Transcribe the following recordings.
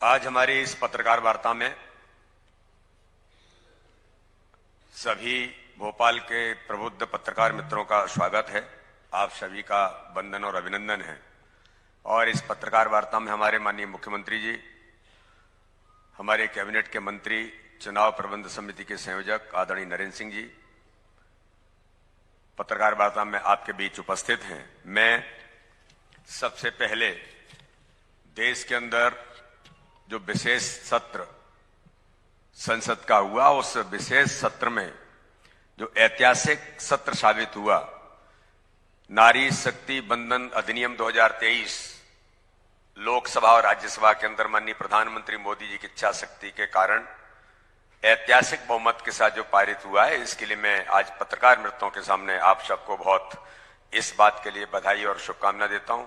आज हमारी इस पत्रकार वार्ता में सभी भोपाल के प्रबुद्ध पत्रकार मित्रों का स्वागत है। आप सभी का वंदन और अभिनंदन है। और इस पत्रकार वार्ता में हमारे माननीय मुख्यमंत्री जी, हमारे कैबिनेट के मंत्री, चुनाव प्रबंध समिति के संयोजक आदरणीय नरेंद्र सिंह जी पत्रकार वार्ता में आपके बीच उपस्थित हैं। मैं सबसे पहले देश के अंदर जो विशेष सत्र संसद का हुआ, उस विशेष सत्र में जो ऐतिहासिक सत्र साबित हुआ, नारी शक्ति बंधन अधिनियम 2023 लोकसभा और राज्यसभा के अंदर माननीय प्रधानमंत्री मोदी जी की इच्छा शक्ति के कारण ऐतिहासिक बहुमत के साथ जो पारित हुआ है, इसके लिए मैं आज पत्रकार मित्रों के सामने आप सबको बहुत इस बात के लिए बधाई और शुभकामना देता हूं।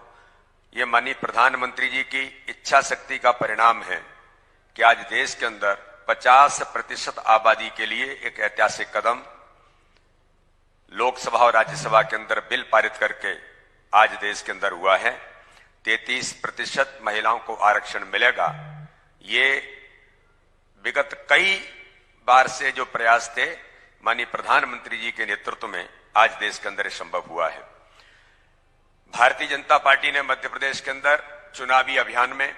ये माननीय प्रधानमंत्री जी की इच्छा शक्ति का परिणाम है कि आज देश के अंदर 50% आबादी के लिए एक ऐतिहासिक कदम लोकसभा और राज्यसभा के अंदर बिल पारित करके आज देश के अंदर हुआ है। 33% महिलाओं को आरक्षण मिलेगा। ये विगत कई बार से जो प्रयास थे, माननीय प्रधानमंत्री जी के नेतृत्व में आज देश के अंदर संभव हुआ है। भारतीय जनता पार्टी ने मध्य प्रदेश के अंदर चुनावी अभियान में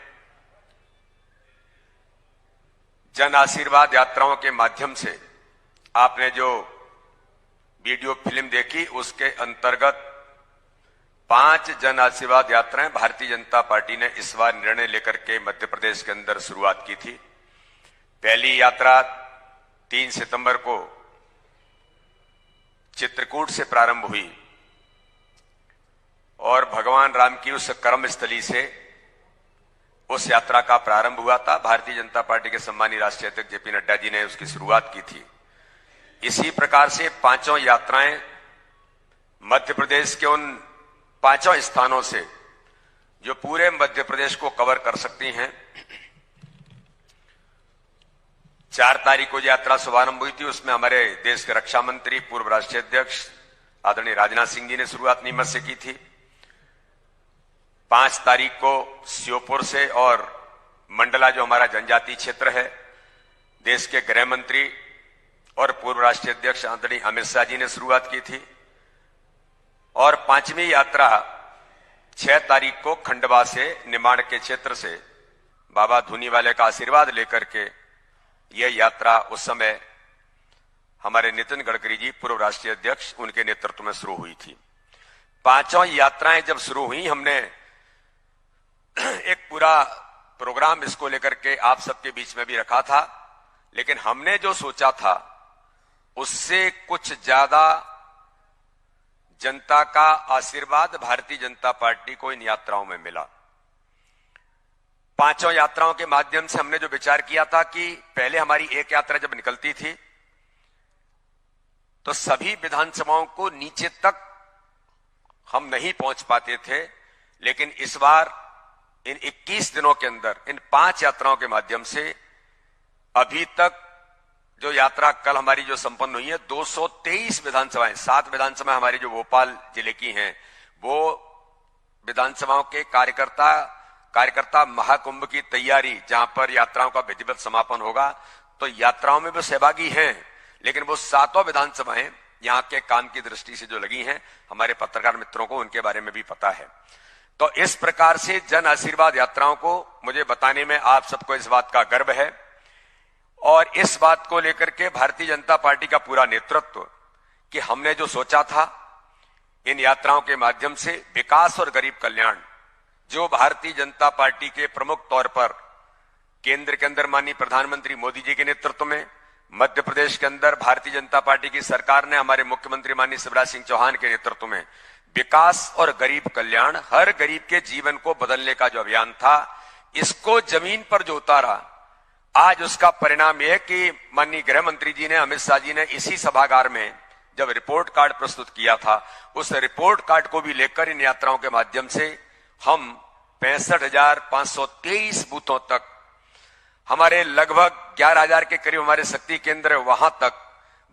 जन आशीर्वाद यात्राओं के माध्यम से आपने जो वीडियो फिल्म देखी, उसके अंतर्गत 5 जन आशीर्वाद यात्राएं भारतीय जनता पार्टी ने इस बार निर्णय लेकर के मध्य प्रदेश के अंदर शुरुआत की थी। पहली यात्रा 3 सितंबर को चित्रकूट से प्रारंभ हुई और भगवान राम की उस कर्मस्थली से उस यात्रा का प्रारंभ हुआ था। भारतीय जनता पार्टी के सम्मानीय राष्ट्रीय अध्यक्ष जेपी नड्डा जी ने उसकी शुरुआत की थी। इसी प्रकार से 5 यात्राएं मध्य प्रदेश के उन 5 स्थानों से जो पूरे मध्य प्रदेश को कवर कर सकती हैं। 4 तारीख को यात्रा शुभारंभ हुई थी, उसमें हमारे देश के रक्षा मंत्री, पूर्व राष्ट्रीय अध्यक्ष आदरणीय राजनाथ सिंह जी ने शुरुआत नीमच से की थी। 5 तारीख को श्योपुर से और मंडला, जो हमारा जनजातीय क्षेत्र है, देश के गृह मंत्री और पूर्व राष्ट्रीय अध्यक्ष आदरणीय अमित शाह जी ने शुरुआत की थी। और 5वीं यात्रा 6 तारीख को खंडवा से, निमाड़ के क्षेत्र से बाबा धूनीवाले का आशीर्वाद लेकर के यह यात्रा उस समय हमारे नितिन गडकरी जी, पूर्व राष्ट्रीय अध्यक्ष, उनके नेतृत्व में शुरू हुई थी। 5 यात्राएं जब शुरू हुई, हमने एक पूरा प्रोग्राम इसको लेकर के आप सबके बीच में भी रखा था, लेकिन हमने जो सोचा था उससे कुछ ज्यादा जनता का आशीर्वाद भारतीय जनता पार्टी को इन यात्राओं में मिला। 5 यात्राओं के माध्यम से हमने जो विचार किया था कि पहले हमारी एक यात्रा जब निकलती थी तो सभी विधानसभाओं को नीचे तक हम नहीं पहुंच पाते थे, लेकिन इस बार इन 21 दिनों के अंदर इन 5 यात्राओं के माध्यम से अभी तक जो यात्रा कल हमारी जो संपन्न हुई है, 223 विधानसभाएं, 7 विधानसभाएं हमारी जो भोपाल जिले की हैं, वो विधानसभाओं के कार्यकर्ता महाकुंभ की तैयारी, जहां पर यात्राओं का विधिवत समापन होगा, तो यात्राओं में भी सहभागी हैं, लेकिन वो 7 विधानसभाएं यहां के काम की दृष्टि से जो लगी हैं, हमारे पत्रकार मित्रों को उनके बारे में भी पता है। तो इस प्रकार से जन आशीर्वाद यात्राओं को मुझे बताने में आप सबको इस बात का गर्व है। और इस बात को लेकर के भारतीय जनता पार्टी का पूरा नेतृत्व कि हमने जो सोचा था, इन यात्राओं के माध्यम से विकास और गरीब कल्याण, जो भारतीय जनता पार्टी के प्रमुख तौर पर केंद्र के अंदर माननीय प्रधानमंत्री मोदी जी के नेतृत्व में, मध्य प्रदेश के अंदर भारतीय जनता पार्टी की सरकार ने हमारे मुख्यमंत्री माननीय शिवराज सिंह चौहान के नेतृत्व में विकास और गरीब कल्याण, हर गरीब के जीवन को बदलने का जो अभियान था, इसको जमीन पर जो उतारा, आज उसका परिणाम यह है कि माननीय गृह मंत्री जी ने, अमित शाह जी ने इसी सभागार में जब रिपोर्ट कार्ड प्रस्तुत किया था, उस रिपोर्ट कार्ड को भी लेकर इन यात्राओं के माध्यम से हम 65,523 बूथों तक, हमारे लगभग 11,000 के करीब हमारे शक्ति केंद्र, वहां तक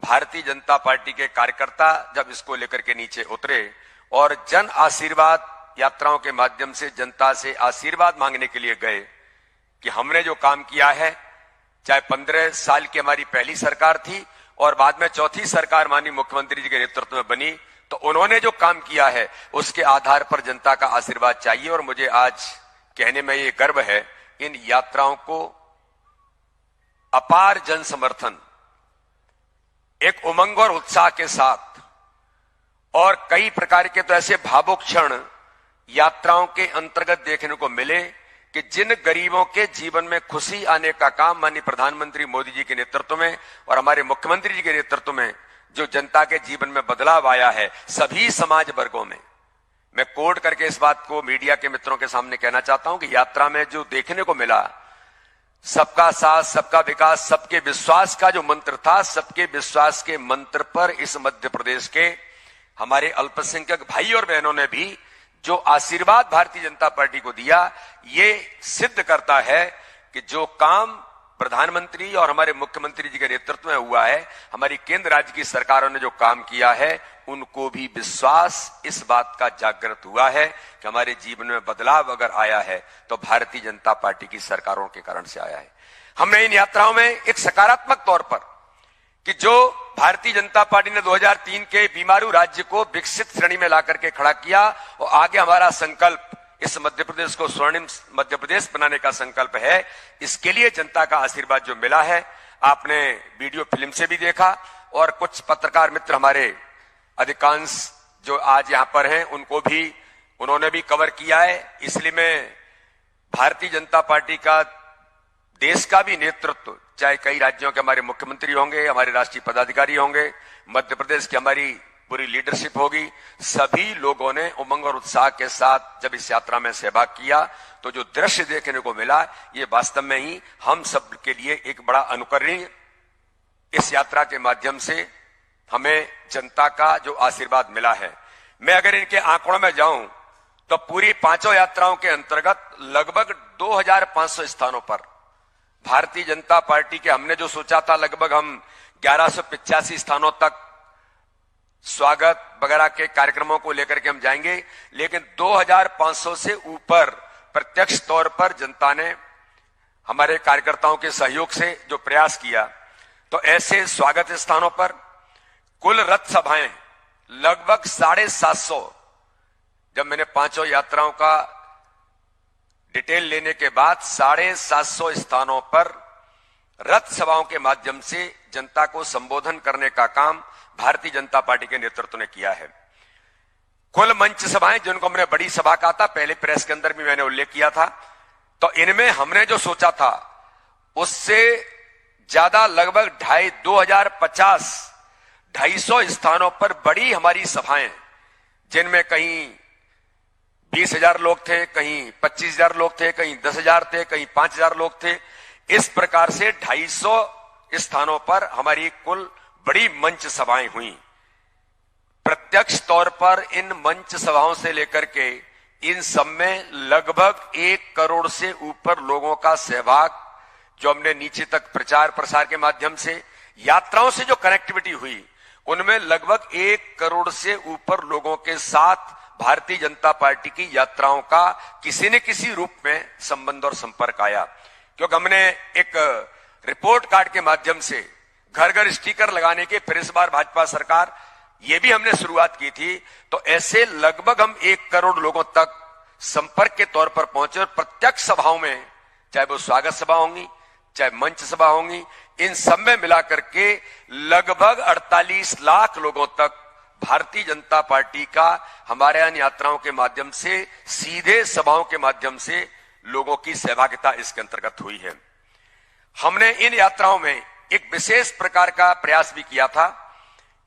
भारतीय जनता पार्टी के कार्यकर्ता जब इसको लेकर के नीचे उतरे और जन आशीर्वाद यात्राओं के माध्यम से जनता से आशीर्वाद मांगने के लिए गए कि हमने जो काम किया है, चाहे 15 साल की हमारी पहली सरकार थी और बाद में चौथी सरकार माननीय मुख्यमंत्री जी के नेतृत्व में बनी, तो उन्होंने जो काम किया है उसके आधार पर जनता का आशीर्वाद चाहिए। और मुझे आज कहने में ये गर्व है, इन यात्राओं को अपार जन समर्थन, एक उमंग और उत्साह के साथ और कई प्रकार के तो ऐसे भावुक क्षण यात्राओं के अंतर्गत देखने को मिले कि जिन गरीबों के जीवन में खुशी आने का काम माननीय प्रधानमंत्री मोदी जी के नेतृत्व में और हमारे मुख्यमंत्री जी के नेतृत्व में जो जनता के जीवन में बदलाव आया है, सभी समाज वर्गों में, मैं कोड करके इस बात को मीडिया के मित्रों के सामने कहना चाहता हूं कि यात्रा में जो देखने को मिला, सबका साथ, सबका विकास, सबके विश्वास का जो मंत्र था, सबके विश्वास के मंत्र पर इस मध्य प्रदेश के हमारे अल्पसंख्यक भाई और बहनों ने भी जो आशीर्वाद भारतीय जनता पार्टी को दिया, ये सिद्ध करता है कि जो काम प्रधानमंत्री और हमारे मुख्यमंत्री जी के नेतृत्व में हुआ है, हमारी केंद्र राज्य की सरकारों ने जो काम किया है, उनको भी विश्वास इस बात का जागृत हुआ है कि हमारे जीवन में बदलाव अगर आया है तो भारतीय जनता पार्टी की सरकारों के कारण से आया है। हमने इन यात्राओं में एक सकारात्मक तौर पर कि जो भारतीय जनता पार्टी ने 2003 के बीमारू राज्य को विकसित श्रेणी में लाकर के खड़ा किया और आगे हमारा संकल्प इस मध्य प्रदेश को स्वर्णिम मध्य प्रदेश बनाने का संकल्प है, इसके लिए जनता का आशीर्वाद जो मिला है, आपने वीडियो फिल्म से भी देखा और कुछ पत्रकार मित्र हमारे अधिकांश जो आज यहां पर हैं उन्होंने भी कवर किया है। इसलिए मैं भारतीय जनता पार्टी का देश का भी नेतृत्व, चाहे कई राज्यों के हमारे मुख्यमंत्री होंगे, हमारे राष्ट्रीय पदाधिकारी होंगे, मध्य प्रदेश की हमारी पूरी लीडरशिप होगी, सभी लोगों ने उमंग और उत्साह के साथ जब इस यात्रा में सहभाग किया तो जो दृश्य देखने को मिला, ये वास्तव में ही हम सब के लिए एक बड़ा अनुकरणीय, इस यात्रा के माध्यम से हमें जनता का जो आशीर्वाद मिला है। मैं अगर इनके आंकड़ों में जाऊं तो पूरी पांचों यात्राओं के अंतर्गत लगभग 2500 स्थानों पर भारतीय जनता पार्टी के, हमने जो सोचा था लगभग हम 1185 स्थानों तक स्वागत वगैरह के कार्यक्रमों को लेकर के हम जाएंगे, लेकिन 2500 से ऊपर प्रत्यक्ष तौर पर जनता ने हमारे कार्यकर्ताओं के सहयोग से जो प्रयास किया, तो ऐसे स्वागत स्थानों पर कुल रथ सभाएं लगभग 750, जब मैंने पांचों यात्राओं का डिटेल लेने के बाद 750 स्थानों पर रथ सभाओं के माध्यम से जनता को संबोधन करने का काम भारतीय जनता पार्टी के नेतृत्व ने किया है। कुल मंच सभाएं, जिनको हमने बड़ी सभा कहा था, पहले प्रेस के अंदर भी मैंने उल्लेख किया था, तो इनमें हमने जो सोचा था उससे ज्यादा लगभग 2,250 स्थानों पर बड़ी हमारी सभाएं, जिनमें कहीं 20,000 लोग थे, कहीं 25,000 लोग थे, कहीं 10,000 थे, कहीं 5,000 लोग थे। इस प्रकार से 250 स्थानों पर हमारी कुल बड़ी मंच सभाएं हुई। प्रत्यक्ष तौर पर इन मंच सभाओं से लेकर के इन सब में लगभग 1 करोड़ से ऊपर लोगों का सहभाग, जो हमने नीचे तक प्रचार प्रसार के माध्यम से, यात्राओं से जो कनेक्टिविटी हुई, उनमें लगभग 1 करोड़ से ऊपर लोगों के साथ भारतीय जनता पार्टी की यात्राओं का किसी न किसी रूप में संबंध और संपर्क आया। क्योंकि हमने एक रिपोर्ट कार्ड के माध्यम से घर घर स्टिकर लगाने के, फिर इस बार भाजपा सरकार ये भी हमने शुरुआत की थी, तो ऐसे लगभग हम 1 करोड़ लोगों तक संपर्क के तौर पर पहुंचे। और प्रत्यक्ष सभाओं में, चाहे वो स्वागत सभा होंगी, चाहे मंच सभा होंगी, इन सब में मिलाकर के लगभग 48 लाख लोगों तक भारतीय जनता पार्टी का हमारे यहां यात्राओं के माध्यम से, सीधे सभाओं के माध्यम से लोगों की सहभागिता इसके अंतर्गत हुई है। हमने इन यात्राओं में एक विशेष प्रकार का प्रयास भी किया था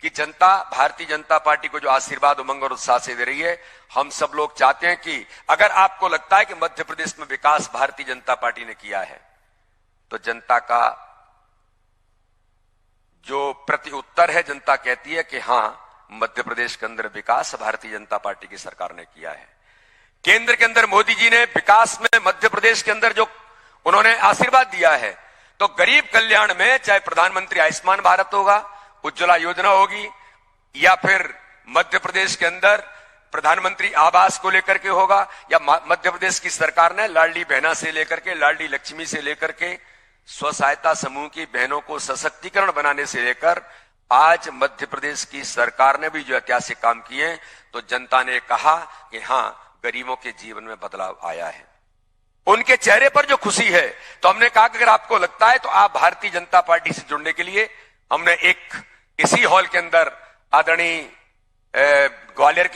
कि जनता भारतीय जनता पार्टी को जो आशीर्वाद, उमंग और उत्साह से दे रही है, हम सब लोग चाहते हैं कि अगर आपको लगता है कि मध्य प्रदेश में विकास भारतीय जनता पार्टी ने किया है, तो जनता का जो प्रति उत्तर है, जनता कहती है कि हां, मध्य प्रदेश के अंदर विकास भारतीय जनता पार्टी की सरकार ने किया है। केंद्र के अंदर मोदी जी ने विकास में मध्य प्रदेश के अंदर जो उन्होंने आशीर्वाद दिया है, तो गरीब कल्याण में, चाहे प्रधानमंत्री आयुष्मान भारत होगा, उज्ज्वला योजना होगी, या फिर मध्य प्रदेश के अंदर प्रधानमंत्री आवास को लेकर के होगा, या मध्य प्रदेश की सरकार ने लाडली बहना से लेकर के, लाडली लक्ष्मी से लेकर के, स्व सहायता समूह की बहनों को सशक्तिकरण बनाने से लेकर आज मध्य प्रदेश की सरकार ने भी जो ऐतिहासिक काम किए, तो जनता ने कहा कि हां, गरीबों के जीवन में बदलाव आया है, उनके चेहरे पर जो खुशी है। तो हमने कहा कि अगर आपको लगता है तो आप भारतीय जनता पार्टी से जुड़ने के लिए, हमने एक इसी हॉल के अंदर आदरणीय ग्वालियर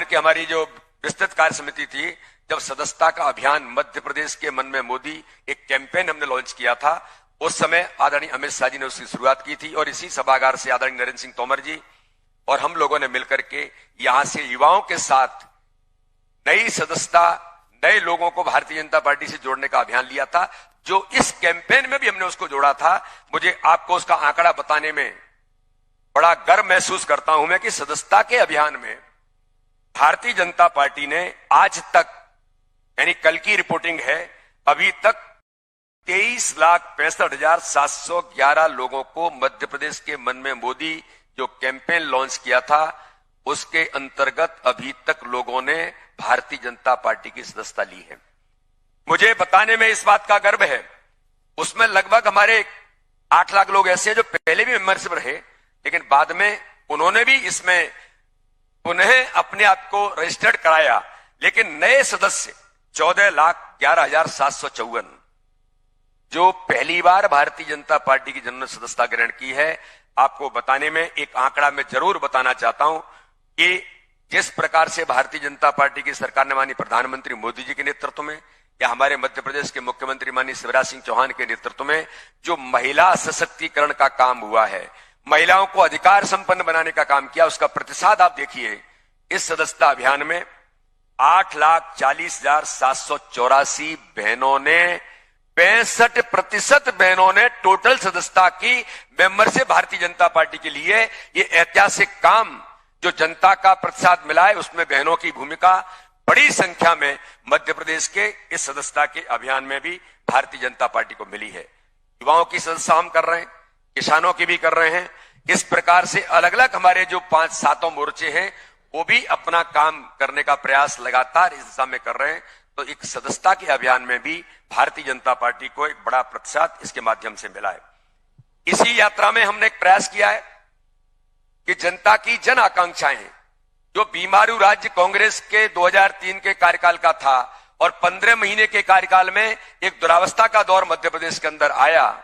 की हमारी जो विस्तृत कार्य समिति थी, जब सदस्यता का अभियान मध्य प्रदेश के मन में मोदी, एक कैंपेन हमने लॉन्च किया था, उस समय आदरणीय अमित शाह जी ने उसकी शुरुआत की थी, और इसी सभागार से आदरणीय नरेंद्र सिंह तोमर जी और हम लोगों ने मिलकर के यहां से युवाओं के साथ नई सदस्यता, नए लोगों को भारतीय जनता पार्टी से जोड़ने का अभियान लिया था, जो इस कैंपेन में भी हमने उसको जोड़ा था। मुझे आपको उसका आंकड़ा बताने में बड़ा गर्व महसूस करता हूं मैं कि सदस्यता के अभियान में भारतीय जनता पार्टी ने आज तक, यानी कल की रिपोर्टिंग है, अभी तक 23,65,711 लोगों को मध्य प्रदेश के मन में मोदी जो कैंपेन लॉन्च किया था, उसके अंतर्गत अभी तक लोगों ने भारतीय जनता पार्टी की सदस्यता ली है। मुझे बताने में इस बात का गर्व है, उसमें लगभग हमारे 8 लाख लोग ऐसे हैं जो पहले भी मेंबरशिप रहे, लेकिन बाद में उन्होंने भी इसमें पुनः अपने आप को रजिस्टर्ड कराया। लेकिन नए सदस्य 14,11,754 जो पहली बार भारतीय जनता पार्टी की जनरल सदस्यता ग्रहण की है। आपको बताने में एक आंकड़ा मैं जरूर बताना चाहता हूं कि जिस प्रकार से भारतीय जनता पार्टी की सरकार ने माननीय प्रधानमंत्री मोदी जी के नेतृत्व में, या हमारे मध्य प्रदेश के मुख्यमंत्री माननीय शिवराज सिंह चौहान के नेतृत्व में जो महिला सशक्तिकरण का काम हुआ है, महिलाओं को अधिकार संपन्न बनाने का काम किया, उसका प्रतिशत आप देखिए। इस सदस्यता अभियान में 8,40,784 बहनों ने, 65% बहनों ने टोटल सदस्यता की मेंबरशिप भारतीय जनता पार्टी के लिए। ये ऐतिहासिक काम जो जनता का प्रतिशत मिला है, उसमें बहनों की भूमिका बड़ी संख्या में मध्य प्रदेश के इस सदस्यता के अभियान में भी भारतीय जनता पार्टी को मिली है। युवाओं की सदस्यता हम कर रहे हैं, किसानों की भी कर रहे हैं। इस प्रकार से अलग अलग हमारे जो 5-7 मोर्चे हैं, वो भी अपना काम करने का प्रयास लगातार इस दिशा में कर रहे हैं। तो एक सदस्यता के अभियान में भी भारतीय जनता पार्टी को एक बड़ा प्रतिशत इसके माध्यम से मिला है। इसी यात्रा में हमने एक प्रयास किया है कि जनता की जन आकांक्षाएं, जो बीमारू राज्य कांग्रेस के 2003 के कार्यकाल का था और 15 महीने के कार्यकाल में एक दुरावस्था का दौर मध्य प्रदेश के अंदर आया,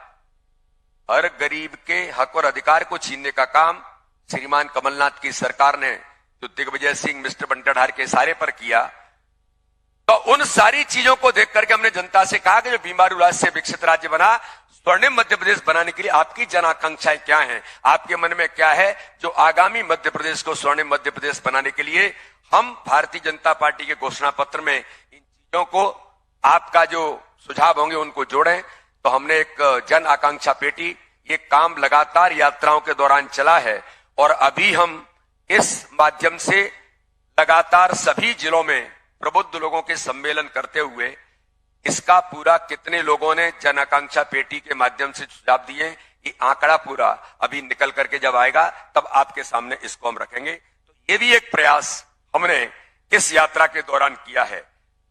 हर गरीब के हक और अधिकार को छीनने का काम श्रीमान कमलनाथ की सरकार ने, जो दिग्विजय सिंह मिस्टर बंटाधार के इशारे पर किया, तो उन सारी चीजों को देख करके हमने जनता से कहा कि जो बीमारू राज्य से विकसित राज्य बना, स्वर्णिम मध्य प्रदेश बनाने के लिए आपकी जन आकांक्षाएं क्या हैं, आपके मन में क्या है, जो आगामी मध्य प्रदेश को स्वर्णिम मध्य प्रदेश बनाने के लिए हम भारतीय जनता पार्टी के घोषणा पत्र में इन चीजों को, आपका जो सुझाव होंगे उनको जोड़ें। तो हमने एक जन आकांक्षा पेटी, ये काम लगातार यात्राओं के दौरान चला है, और अभी हम इस माध्यम से लगातार सभी जिलों में प्रबुद्ध लोगों के सम्मेलन करते हुए इसका पूरा कितने लोगों ने जन आकांक्षा पेटी के माध्यम से सुझाव दिए, ये आंकड़ा पूरा अभी निकल करके जब आएगा तब आपके सामने इसको हम रखेंगे। तो ये भी एक प्रयास हमने इस यात्रा के दौरान किया है।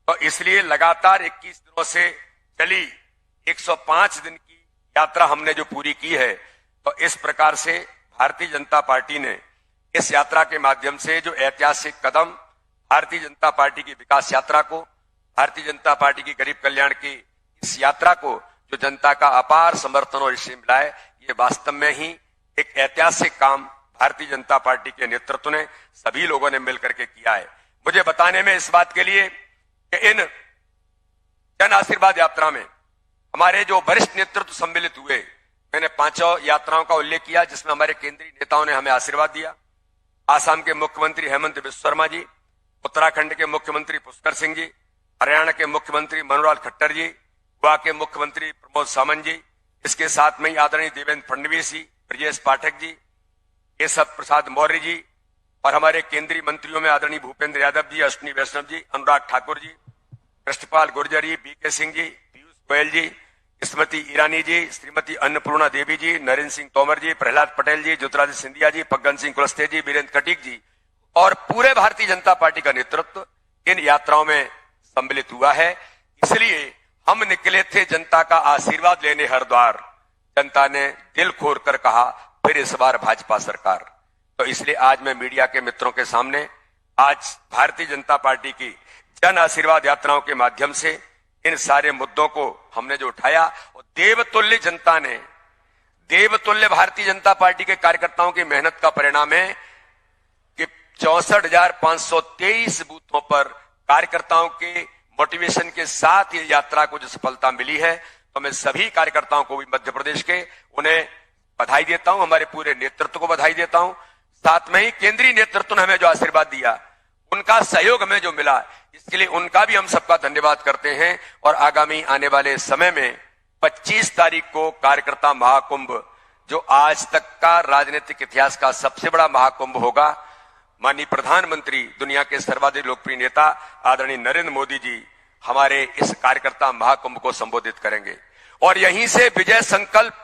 तो इसलिए लगातार 21 दिनों से चली 105 दिन की यात्रा हमने जो पूरी की है, तो इस प्रकार से भारतीय जनता पार्टी ने इस यात्रा के माध्यम से जो ऐतिहासिक कदम भारतीय जनता पार्टी की विकास यात्रा को, भारतीय जनता पार्टी की गरीब कल्याण की इस यात्रा को, जो जनता का अपार समर्थन और इससे मिला है, ये वास्तव में ही एक ऐतिहासिक काम भारतीय जनता पार्टी के नेतृत्व ने, सभी लोगों ने मिलकर के किया है। मुझे बताने में इस बात के लिए कि इन जन आशीर्वाद यात्रा में हमारे जो वरिष्ठ नेतृत्व सम्मिलित हुए, मैंने 5 यात्राओं का उल्लेख किया जिसमें हमारे केंद्रीय नेताओं ने हमें आशीर्वाद दिया। आसाम के मुख्यमंत्री हेमंत बिस्वा शर्मा जी, उत्तराखंड के मुख्यमंत्री पुष्कर सिंह जी, हरियाणा के मुख्यमंत्री मनोहर खट्टर जी, गोवा के मुख्यमंत्री प्रमोद सावंत जी, इसके साथ में आदरणीय देवेंद्र फडणवीस जी, ब्रजेश पाठक जी, केशव प्रसाद मौर्य जी, और हमारे केंद्रीय मंत्रियों में आदरणीय भूपेंद्र यादव जी, अश्विनी वैष्णव जी, अनुराग ठाकुर जी, कृष्णपाल गुर्जर जी, बीके सिंह जी, पीयूष गोयल जी, स्मृति ईरानी जी, श्रीमती अन्नपूर्णा देवी जी, नरेंद्र सिंह तोमर जी, प्रहलाद पटेल जी, ज्योतिरादित्य सिंधिया जी, फग्गन सिंह कुलस्ते जी, वीरेंद्र कटीक जी, और पूरे भारतीय जनता पार्टी का नेतृत्व इन यात्राओं में सम्मिलित हुआ है। इसलिए हम निकले थे जनता का आशीर्वाद लेने हरिद्वार। जनता ने दिल खोल कर कहा फिर इस बार भाजपा सरकार। तो इसलिए आज मैं मीडिया के मित्रों के सामने आज भारतीय जनता पार्टी की जन आशीर्वाद यात्राओं के माध्यम से इन सारे मुद्दों को हमने जो उठाया, और देवतुल्य जनता ने, देवतुल्य भारतीय जनता पार्टी के कार्यकर्ताओं की मेहनत का परिणाम है कि 64,523 बूथों पर कार्यकर्ताओं के मोटिवेशन के साथ ये यात्रा को जो सफलता मिली है। तो मैं सभी कार्यकर्ताओं को भी मध्य प्रदेश के उन्हें बधाई देता हूं, हमारे पूरे नेतृत्व को बधाई देता हूं। साथ में ही केंद्रीय नेतृत्व ने हमें जो आशीर्वाद दिया, उनका सहयोग हमें जो मिला, इसके लिए उनका भी हम सबका धन्यवाद करते हैं। और आगामी आने वाले समय में 25 तारीख को कार्यकर्ता महाकुंभ, जो आज तक का राजनीतिक इतिहास का सबसे बड़ा महाकुंभ होगा, माननीय प्रधानमंत्री, दुनिया के सर्वाधिक लोकप्रिय नेता आदरणीय नरेंद्र मोदी जी हमारे इस कार्यकर्ता महाकुंभ को संबोधित करेंगे। और यहीं से विजय संकल्प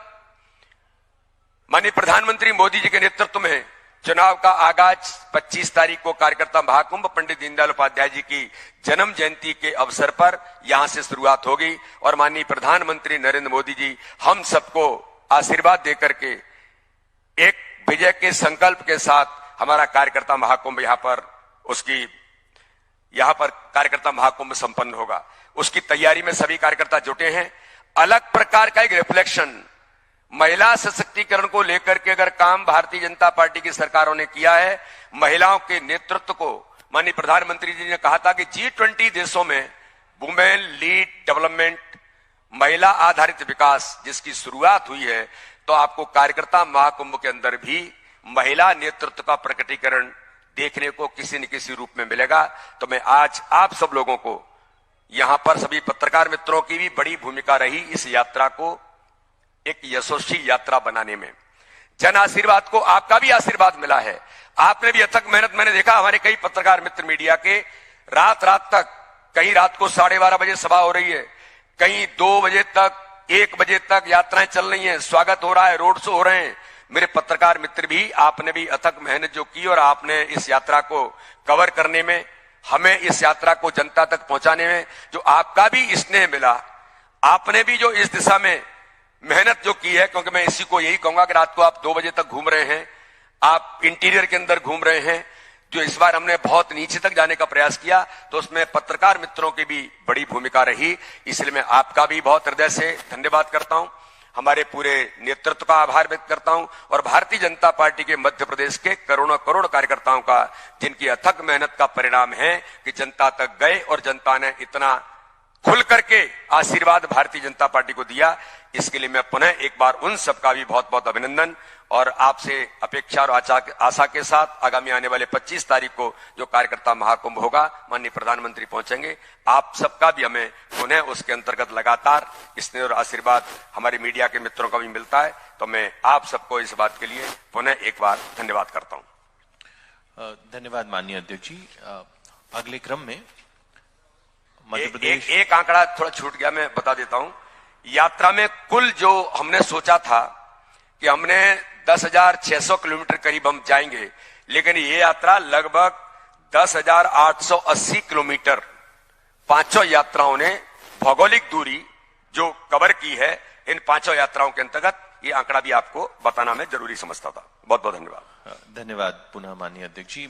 माननीय प्रधानमंत्री मोदी जी के नेतृत्व में चुनाव का आगाज 25 तारीख को कार्यकर्ता महाकुंभ पंडित दीनदयाल उपाध्याय जी की जन्म जयंती के अवसर पर यहां से शुरुआत होगी। और माननीय प्रधानमंत्री नरेंद्र मोदी जी हम सबको आशीर्वाद देकर के एक विजय के संकल्प के साथ हमारा कार्यकर्ता महाकुंभ यहां पर कार्यकर्ता महाकुंभ संपन्न होगा। उसकी तैयारी में सभी कार्यकर्ता जुटे हैं। अलग प्रकार का एक रिफ्लेक्शन महिला सशक्तिकरण को लेकर के अगर काम भारतीय जनता पार्टी की सरकारों ने किया है, महिलाओं के नेतृत्व को माननीय प्रधानमंत्री जी ने कहा था कि G20 देशों में वुमेन लीड डेवलपमेंट, महिला आधारित विकास जिसकी शुरुआत हुई है, तो आपको कार्यकर्ता महाकुंभ के अंदर भी महिला नेतृत्व का प्रकटीकरण देखने को किसी न किसी रूप में मिलेगा। तो मैं आज आप सब लोगों को, यहां पर सभी पत्रकार मित्रों की भी बड़ी भूमिका रही इस यात्रा को एक यशस्वी यात्रा बनाने में। जन आशीर्वाद को आपका भी आशीर्वाद मिला है, आपने भी अथक मेहनत, मैंने देखा हमारे कई पत्रकार मित्र मीडिया के रात तक, कहीं रात को 12:30 बजे सभा हो रही है, कहीं 2 बजे तक, 1 बजे तक यात्राएं चल रही हैं, स्वागत हो रहा है, रोड शो हो रहे हैं। मेरे पत्रकार मित्र भी, आपने भी अथक मेहनत जो की और आपने इस यात्रा को कवर करने में, हमें इस यात्रा को जनता तक पहुंचाने में जो आपका भी स्नेह मिला, आपने भी जो इस दिशा में मेहनत जो की है, क्योंकि मैं इसी को यही कहूंगा कि रात को आप 2 बजे तक घूम रहे हैं, आप इंटीरियर के अंदर घूम रहे हैं, जो इस बार हमने बहुत नीचे तक जाने का प्रयास किया, तो उसमें पत्रकार मित्रों की भी बड़ी भूमिका रही। इसलिए मैं आपका भी बहुत हृदय से धन्यवाद करता हूं, हमारे पूरे नेतृत्व का आभार व्यक्त करता हूं, और भारतीय जनता पार्टी के मध्य प्रदेश के करोड़ों करोड़ कार्यकर्ताओं का, जिनकी अथक मेहनत का परिणाम है कि जनता तक गए और जनता ने इतना खुल करके आशीर्वाद भारतीय जनता पार्टी को दिया। इसके लिए मैं पुनः एक बार उन सबका भी बहुत बहुत अभिनंदन, और आपसे अपेक्षा और आशा के साथ आगामी आने वाले 25 तारीख को जो कार्यकर्ता महाकुंभ होगा, माननीय प्रधानमंत्री पहुंचेंगे, आप सबका भी हमें पुनः उसके अंतर्गत लगातार स्नेह और आशीर्वाद हमारे मीडिया के मित्रों का भी मिलता है। तो मैं आप सबको इस बात के लिए पुनः एक बार धन्यवाद करता हूं। धन्यवाद माननीय अध्यक्ष जी। अगले क्रम में मध्य प्रदेश एक आंकड़ा थोड़ा छूट गया, मैं बता देता हूं। यात्रा में कुल जो हमने सोचा था कि हमने 10,600 किलोमीटर करीब हम जाएंगे, लेकिन ये यात्रा लगभग 10,880 किलोमीटर 5 यात्राओं ने भौगोलिक दूरी जो कवर की है, इन 5 यात्राओं के अंतर्गत, ये आंकड़ा भी आपको बताना मैं जरूरी समझता था। बहुत बहुत धन्यवाद। धन्यवाद पुनः माननीय अध्यक्ष जी।